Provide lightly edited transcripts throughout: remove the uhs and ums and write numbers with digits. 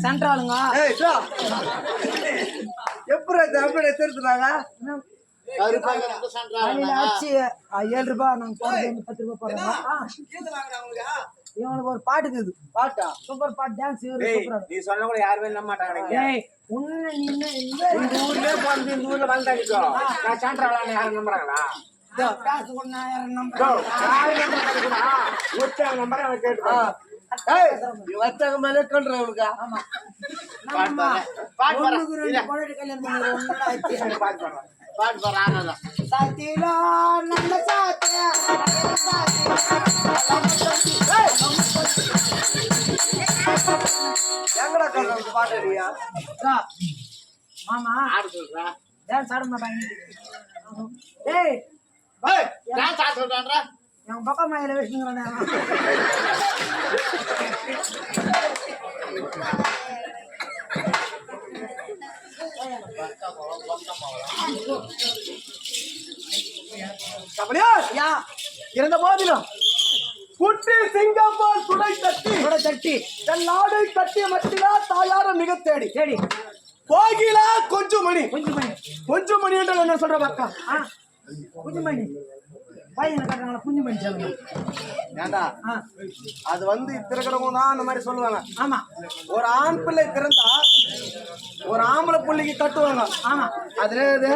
சென்ட்ராலுங்க எப்படி தெரிஞ்சுறாங்க 7 ரூபாய் நாங்க போறது 10 ரூபாய் போடுறோம். இவனுக்கு ஒரு பாட்டு இருக்குது. பாட்டா சூப்பர் பாட்டு டான்ஸ் நீ சொன்ன கூட யாருமே நம்ப மாட்டாங்க. இந்த ஊர்லயே போறது இந்த ஊர்ல வந்தாடிக்கோ நான் சான்றாளான்னு யாரும் நம்புறாங்களா? காசு கொண்டு யாரும் நம்புறாங்க. உற்சாக நம்பர் அவன் கேட்டு வச்சாங்க மேலே கொண்டுறவனுக்கா? ஆமா பாட்டு பாடுறாங்க சாத்திலா நல்ல சாத்தியா எங்கடா கல்றது பாடுறியா? மாமா ஆடு சொல்றா டான்ஸ் ஆட மாட்டாங்க. டேய் டான்ஸ் ஆட சொல்றான்டா. என் பக்கம் மேல வெச்சுங்கறனே. இருந்த போதிலும் குட்டி சிங்கப்பூர் துடை தட்டி நாடு கட்டிய மட்டிலா தாயார மிக தேடி கோகிலா கொஞ்சமணி என்று என்ன சொல்ற பக்கா குஞ்சுமணி பையனை கட்டுறாங்களா குஞ்சுமணி சொல்லுங்க. ஏண்டா அது திறக்கிறவங்க தான் அந்த மாதிரி சொல்லுவாங்க. ஆமா ஒரு ஆண் பிள்ளை திறந்தா ஒரு ஆம்பளை பிள்ளைக்கு கட்டுவாங்க. ஆமா அதுல இது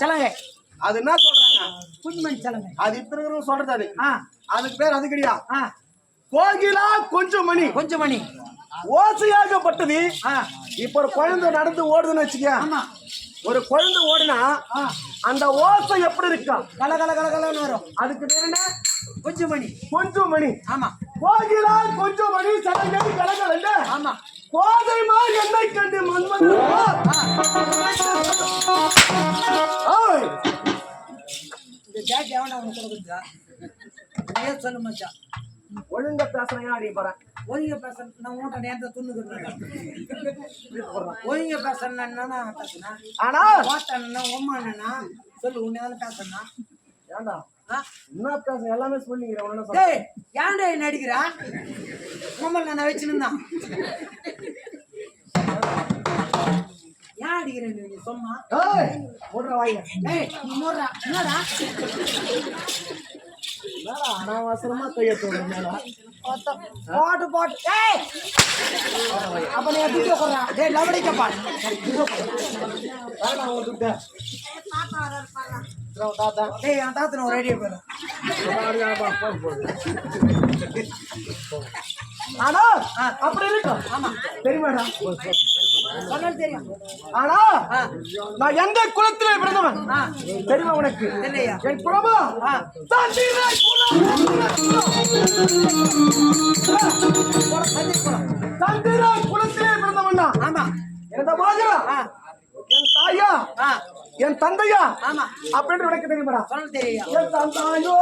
சொல்லுங்க. அது என்ன சொல்றாங்க? குஞ்சுமணி சொல்லுங்க. அது இத்திருக்கிறவங்க சொல்றது அது. அதுக்கு பேர் அது கிடையாது. கோகிலா கொஞ்சமணி ஓசையாகப்பட்டது. இப்ப ஒரு குழந்தை நடந்து ஓடுதுன்னு வச்சுக்க. ஒரு குழந்தை ஓடுனா அந்த ஓசை எப்படி இருக்கா? கல கல கல கலன்னு வரும். அதுக்கு பேர் என்ன? கொஞ்சமணி. ஆமா கோகிலா கொஞ்சமணி சலங்கை கலகலங்க. ஆமா கோதைமா என்னை கண்டு மன்மதன் இந்த ஜாக்கி எவனா அவனுக்கு கொடுக்குறா? நீயே சொல்லு மச்சான். ஒழுங்க பேசுறேன் அடி போறேன். ஒழுங்க பேச நான் உன்கிட்ட நேரத்தை துண்ணுக்கிறேன். ஒழுங்க பேசுறேன்னா பேசுனா ஆனா ஓட்டன்னா உம்மானா சொல்லு உன்னையால பேசுனா ஏண்டா என்ன பேச எல்லாமே சொல்லிக்கிறேன். டேய் ஏன்டா என்ன அடிக்கிறா? உம்மல் நான் வச்சுனுந்தான் ஏன் அடிக்கிறேன் நீ சொன்னா? போடுற வாங்க. நீ மூடுறா என்னடா அனாவசரமா கைய தோணுங்க. போட்டு அப்ப நீ எப்படி போடுறா? டேய் லவடிக்கப்பா தாத்தா டேய் என் தாத்தனை ஒரு ஐடியா போயிடும். ஆனா அப்படி இருக்கும். ஆமா தெரியுமாடா? சொன்னாலும் தெரியும். ஆனா நான் எந்த குலத்திலே பிறந்தவன் தெரியுமா உனக்கு? இல்லையா? என் குலமா தந்திராய் குலத்திலே பிறந்தவன். ஆமா எந்த மாதிரி என் தாயா என் தந்தையா ஆமா அப்படின்னு உனக்கு தெரியுமாடா? சொன்னாலும் தெரியும். என் தந்தாயோ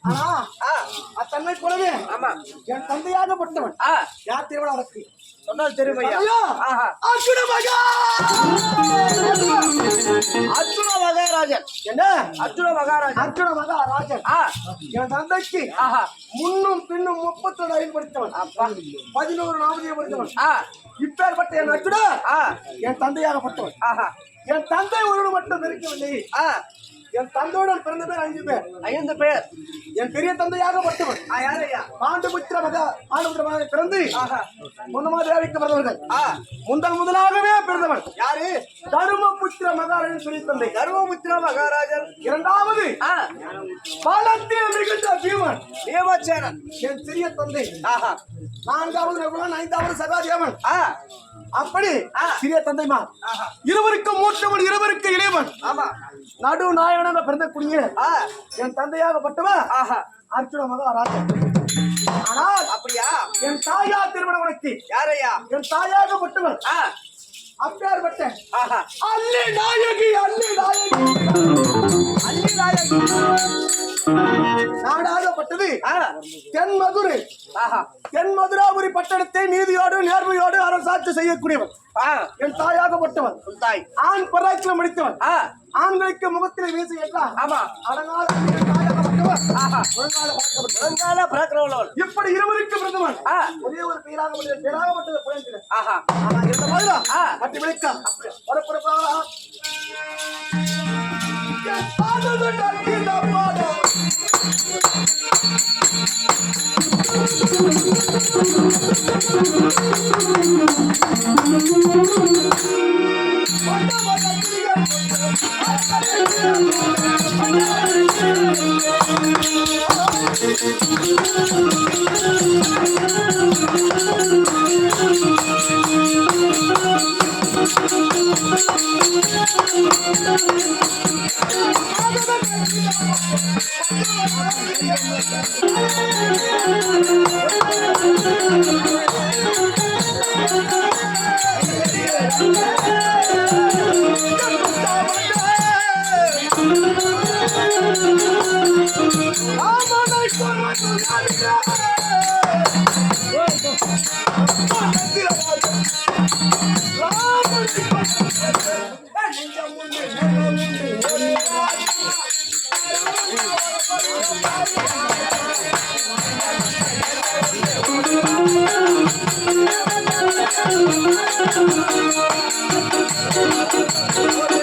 ஆனா தன்னை போலவே ஆமா என் தந்தையாகப்பட்டவன் யார் திருமணம் நடக்கு சொன்னால் தெரியுமையா அர்ஜுன மகா அர்ஜுன மகாராஜன் என்ன அர்ஜுன மகாராஜன் அர்ஜுன மகாராஜன் என் தந்தைக்கு முன்னும் பின்னும் 32 அறிவு படித்தவன் 11 நாமதியை படித்தவன் இப்பேற்பட்ட என் அர்ஜுனா என் தந்தையாகப்பட்டவன் என் தந்தை ஒருவன் மட்டும் இருக்கவில்லை என் தந்தையுடன் பிறந்த பேர் 5 பேர் என் பெரிய தந்தையாகப்பட்டவன் பாண்டுபுத்திரமாக பிறந்து முன்னமாதிரிக்கு பிறந்தவர்கள் முதலாகவே பிறந்தவன் யாரு தருமபுத்திர மகாராஜன் சொல்லி தந்தை தருமபுத்திர மகாராஜன் இரண்டாவது பாலத்தில் மிகுந்த பீமன் தேவச்சேனன் என் சிறிய தந்தை நான்காவது ரகுவன் 5வது சகாதேவன் அப்படி சிறிய தந்தைமா இருவருக்கு மூத்தவன் இருவருக்கு இளையவன் நடு நாயகனாக பிறந்தக்கூடிய என் தந்தையாகப்பட்டவன் அர்ஜுன மகாராஜன் ஆனால் அப்படியா என் தாயா திருமணம் உனக்கு யாரையா என் தாயாகப்பட்டவன் அப்பேற்பட்ட அல்லி நாயகி நாடாகப்பட்டது தென்மதுரை தென்மதுராபுரி பட்டணத்தை நீதியோடு நேர்மையோடு அரசாட்சி செய்யக்கூடியவன் என் தாயாகப்பட்டவன் தாய் ஆண் பராக்கிரம் முடித்தவன் ஆண்களுக்கு முகத்திலே வீசி என்றான் அடங்காத இப்படி இருவருக்கு பிறந்தவன் ஒரே ஒரு பேராகப்பட்டது குழந்தை மற்ற விளக்கம் வரப்புறப்பா Thank you.